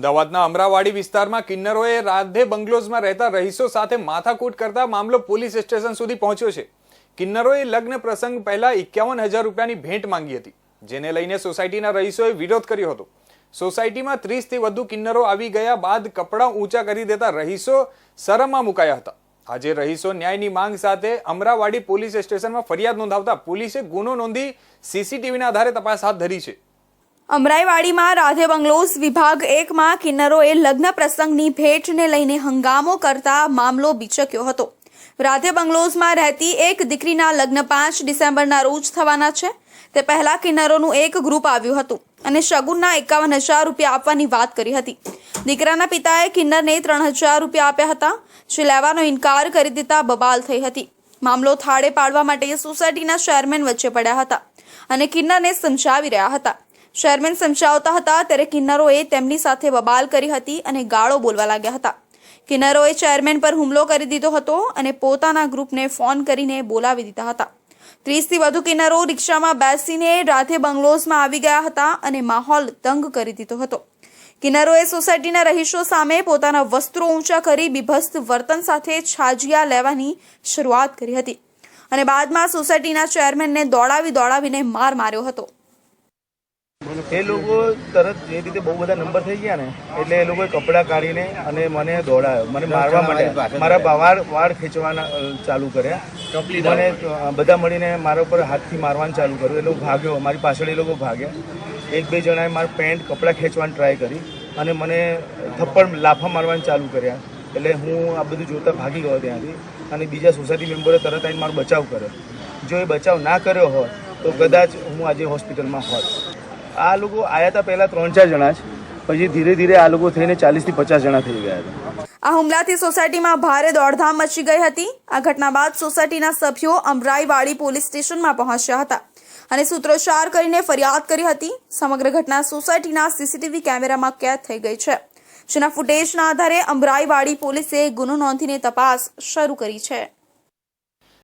અમદાવાદના અમરાવાડી વિસ્તારમાં કિન્નરોએ રાધે બંગલોઝમાં રહેતા રહીશો સાથે માથાકૂટ કરતા મામલો પોલીસ સ્ટેશન સુધી પહોંચ્યો છે। કિન્નરોએ લગ્ન પ્રસંગ પહેલા 51,000 રૂપિયાની ભેટ માંગી હતી, જેને લઈને સોસાયટીના રહીશોએ વિરોધ કર્યો હતો। સોસાયટીમાં 30 થી વધુ કિન્નરો આવી ગયા બાદ કપડાં ઊંચા કરી દેતા રહીશો શરમમાં મુકાયા હતા। આજે રહીશો ન્યાયની માંગ સાથે અમરાવાડી પોલીસ સ્ટેશનમાં ફરિયાદ નોંધાવતા પોલીસે ગુનો નોંધી સીસીટીવીના આધારે તપાસ હાથ ધરી છે। અમરાઈવાડીમાં રાધે બંગલોઝ વિભાગ 1માં કિન્નરોએ લગ્ન પ્રસંગની ભેટને લઈને હંગામો કરતા મામલો બીચક્યો હતો। રાધે બંગલોઝમાં રહેતી એક દીકરીના લગ્ન 5 ડિસેમ્બરના રોજ થવાના છે। તે પહેલા કિન્નરોનું એક ગ્રુપ આવ્યું હતું અને શગુનના 51,000 રૂપિયા આપવાની વાત કરી હતી। દીકરાના પિતાએ કિન્નરને 3,000 રૂપિયા આપ્યા હતા, જે લેવાનો ઇનકાર કરી દેતા બબાલ થઈ હતી। મામલો થાળે પાડવા માટે સોસાયટીના ચેરમેન વચ્ચે પડ્યા હતા અને કિન્નરને સમજાવી રહ્યા હતા। ચેરમેન સમજાવતા હતા ત્યારે કિન્નરોએ તેમની સાથે બબાલ કરી હતી અને ગાળો બોલવા લાગ્યા હતા। કિન્નરોએ ચેરમેન પર હુમલો કરી દીધો હતો અને પોતાના ગ્રુપને ફોન કરીને બોલાવી દીધા હતા। 30 થી વધુ કિન્નરો રિક્ષામાં બેસીને રાધે બંગલોઝમાં આવી ગયા હતા અને માહોલ દંગ કરી દીધો હતો। કિન્નરોએ સોસાયટીના રહીશો સામે પોતાના વસ્ત્રો ઊંચા કરી બીભત્સ વર્તન સાથે છાજિયા લેવાની શરૂઆત કરી હતી અને બાદમાં સોસાયટીના ચેરમેનને દોડાવીને માર માર્યો હતો। એ લોકો તરત જે રીતે બહુ બધા નંબર થઈ ગયા ને એટલે એ લોકોએ કપડાં કાઢીને અને મને દોડાયો, મને મારવા માટે મારા વાળ ખેંચવાના ચાલુ કર્યા। મને બધા મળીને મારા ઉપર હાથથી મારવાનું ચાલુ કર્યું। એ લોકો ભાગ્યો, મારી પાછળ એ લોકો ભાગ્યા। 1-2 જણાએ મારું પેન્ટ કપડાં ખેંચવાની ટ્રાય કરી અને મને થપ્પડ લાફા મારવાનું ચાલુ કર્યા। એટલે હું આ બધું જોતા ભાગી ગયો ત્યાંથી અને બીજા સોસાયટી મેમ્બરે તરત આવીને મારો બચાવ કર્યો। જો એ બચાવ ના કર્યો હોત તો કદાચ હું આજે હોસ્પિટલમાં હોત। આ લોકો આયા હતા પહેલા 3-4 જણા જ, પછી ધીરે ધીરે આ લોકો થઈને 40 થી 50 જણા થઈ ગયા હતા। આ હુમલાથી સોસાયટીમાં ભારે દોડધામ મચી ગઈ હતી। આ ઘટના બાદ સોસાયટીના સભ્યો અમરાઈવાડી પોલીસ સ્ટેશનમાં પહોંચ્યા હતા અને સૂત્રોચ્ચાર કરીને ફરિયાદ કરી હતી। સમગ્ર ઘટના સોસાયટીના સીસીટીવી કેમેરામાં કેદ થઈ ગઈ છે, જેના ફૂટેજના આધારે અમરાઈવાડી પોલીસે ગુનો નોંધીને તપાસ શરૂ કરી છે।